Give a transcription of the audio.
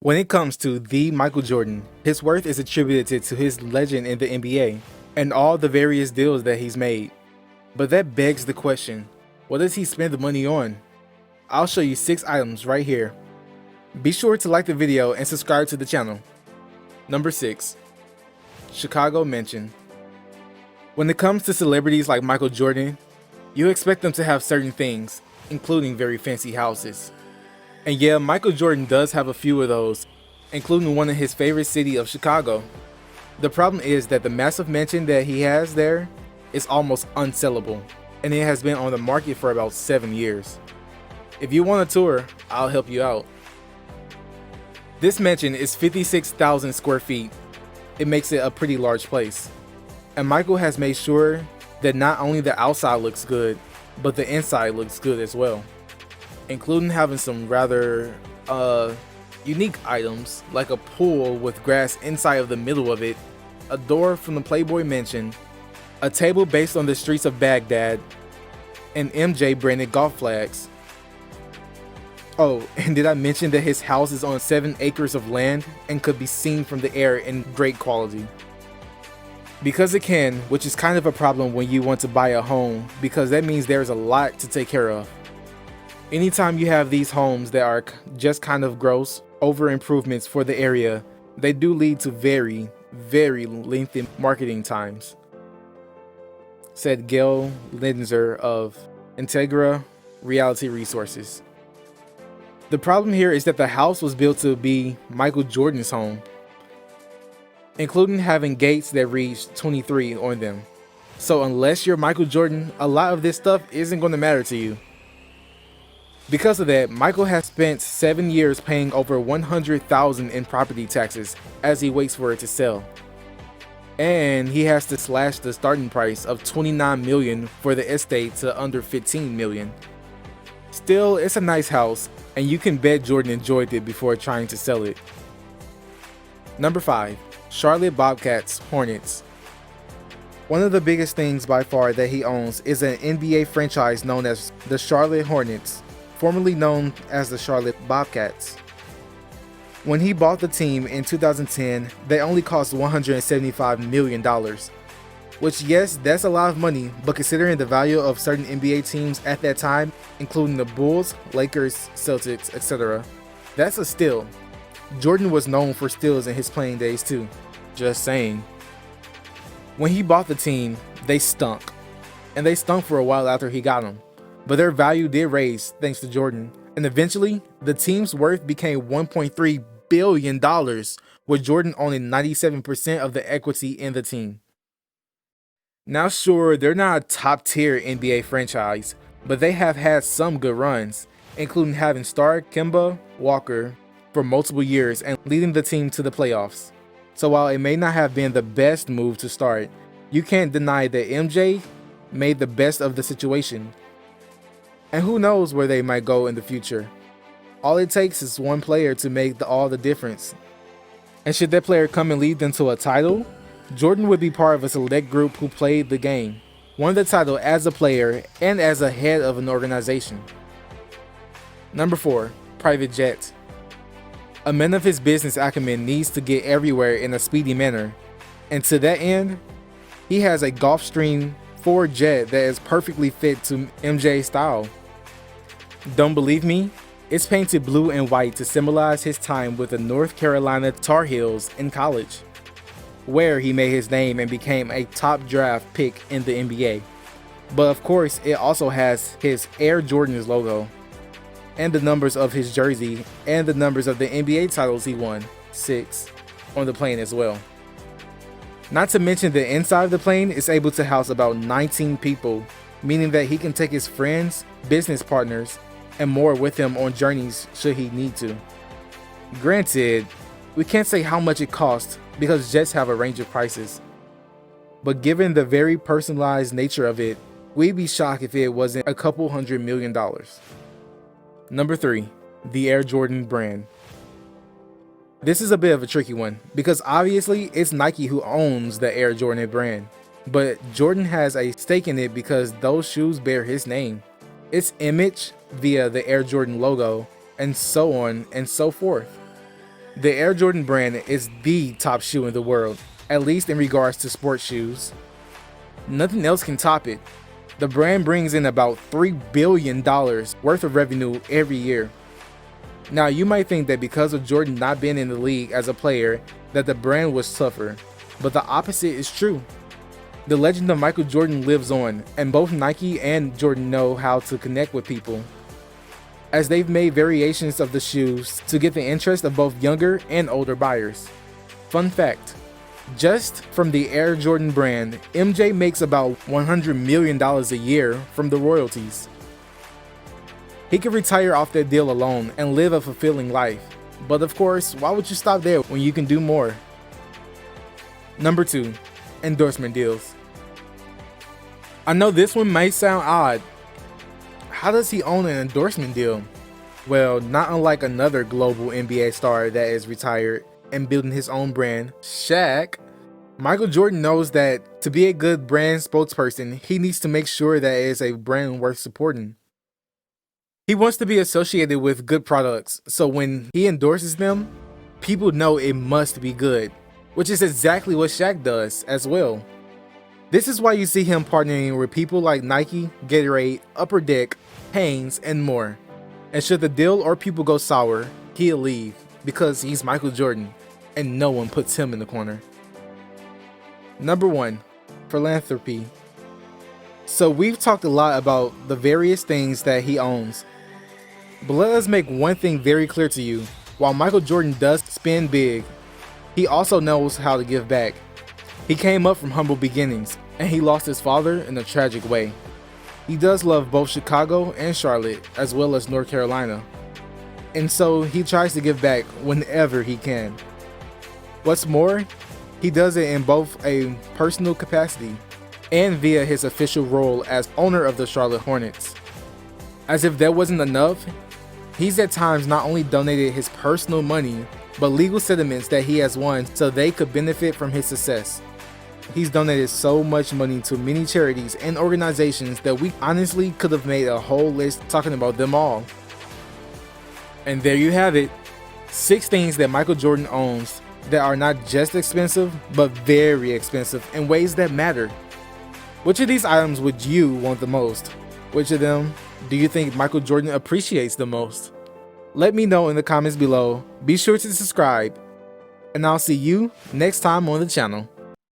When it comes to the Michael Jordan, his worth is attributed to his legend in the NBA and all the various deals that he's made. But that begs the question, what does he spend the money on? I'll show you 6 items right here. Be sure to like the video and subscribe to the channel. Number 6. Chicago Mansion. When it comes to celebrities like Michael Jordan, you expect them to have certain things, including very fancy houses. And yeah, Michael Jordan does have a few of those, including one in his favorite city of Chicago. The problem is that the massive mansion that he has there is almost unsellable, and it has been on the market for about 7 years. If you want a tour, I'll help you out. This mansion is 56,000 square feet. It makes it a pretty large place. And Michael has made sure that not only the outside looks good, but the inside looks good as well, including having some rather unique items like a pool with grass inside of the middle of it, a door from the Playboy Mansion, a table based on the streets of Baghdad, and MJ branded golf flags. Oh, and did I mention that his house is on 7 acres of land and could be seen from the air in great quality? Because it can, which is kind of a problem when you want to buy a home, because that means there's a lot to take care of. Anytime you have these homes that are just kind of gross, over improvements for the area, they do lead to very, very lengthy marketing times, said Gail Linzer of Integra Reality Resources. The problem here is that the house was built to be Michael Jordan's home, including having gates that reach 23 on them. So unless you're Michael Jordan, a lot of this stuff isn't going to matter to you. Because of that, Michael has spent 7 years paying over $100,000 in property taxes as he waits for it to sell. And he has to slash the starting price of $29 million for the estate to under $15 million. Still, it's a nice house, and you can bet Jordan enjoyed it before trying to sell it. Number 5. Charlotte Bobcats Hornets. One of the biggest things by far that he owns is an NBA franchise known as the Charlotte Hornets, formerly known as the Charlotte Bobcats. When he bought the team in 2010, they only cost $175 million. Which, yes, that's a lot of money, but considering the value of certain NBA teams at that time, including the Bulls, Lakers, Celtics, etc., that's a steal. Jordan was known for steals in his playing days too. Just saying. When he bought the team, they stunk. And they stunk for a while after he got them. But their value did raise thanks to Jordan. And eventually, the team's worth became $1.3 billion, with Jordan owning 97% of the equity in the team. Now sure, they're not a top tier NBA franchise, but they have had some good runs, including having star Kemba Walker for multiple years and leading the team to the playoffs. So while it may not have been the best move to start, you can't deny that MJ made the best of the situation. And who knows where they might go in the future. All it takes is one player to make all the difference. And should that player come and lead them to a title, Jordan would be part of a select group who played the game, won the title as a player and as a head of an organization. Number 4. Private jet. A man of his business acumen needs to get everywhere in a speedy manner, and to that end, he has a Gulfstream 4 jet that is perfectly fit to MJ's style. Don't believe me? It's painted blue and white to symbolize his time with the North Carolina Tar Heels in college, where he made his name and became a top draft pick in the NBA. But of course, it also has his Air Jordan's logo, and the numbers of his jersey, and the numbers of the NBA titles he won, 6, on the plane as well. Not to mention the inside of the plane is able to house about 19 people, meaning that he can take his friends, business partners, and more with him on journeys should he need to. Granted, we can't say how much it costs because jets have a range of prices. But given the very personalized nature of it, we'd be shocked if it wasn't a couple $100 million. Number 3. The Air Jordan brand. This is a bit of a tricky one because obviously it's Nike who owns the Air Jordan brand, but Jordan has a stake in it because those shoes bear his name, its image via the Air Jordan logo, and so on and so forth. The Air Jordan brand is the top shoe in the world, at least in regards to sports shoes. Nothing else can top it. The brand brings in about $3 billion worth of revenue every year. Now, you might think that because of Jordan not being in the league as a player, that the brand was tougher, but the opposite is true. The legend of Michael Jordan lives on, and both Nike and Jordan know how to connect with people, as they've made variations of the shoes to get the interest of both younger and older buyers. Fun fact, just from the Air Jordan brand, MJ makes about $100 million a year from the royalties. He could retire off that deal alone and live a fulfilling life. But of course, why would you stop there when you can do more? Number 2, endorsement deals. I know this one might sound odd. How does he own an endorsement deal? Well, not unlike another global NBA star that is retired and building his own brand, Shaq, Michael Jordan knows that to be a good brand spokesperson, he needs to make sure that it is a brand worth supporting. He wants to be associated with good products, so when he endorses them, people know it must be good, which is exactly what Shaq does as well. This is why you see him partnering with people like Nike, Gatorade, Upper Deck, Hanes, and more. And should the deal or people go sour, he'll leave because he's Michael Jordan and no one puts him in the corner. Number 1, philanthropy. So we've talked a lot about the various things that he owns. But let us make one thing very clear to you. While Michael Jordan does spend big, he also knows how to give back. He came up from humble beginnings, and he lost his father in a tragic way. He does love both Chicago and Charlotte, as well as North Carolina. And so he tries to give back whenever he can. What's more, he does it in both a personal capacity and via his official role as owner of the Charlotte Hornets. As if that wasn't enough, he's at times not only donated his personal money, but legal settlements that he has won so they could benefit from his success. He's donated so much money to many charities and organizations that we honestly could have made a whole list talking about them all. And there you have it, 6 things that Michael Jordan owns that are not just expensive, but very expensive in ways that matter. Which of these items would you want the most? Which of them do you think Michael Jordan appreciates the most? Let me know in the comments below. Be sure to subscribe, and I'll see you next time on the channel.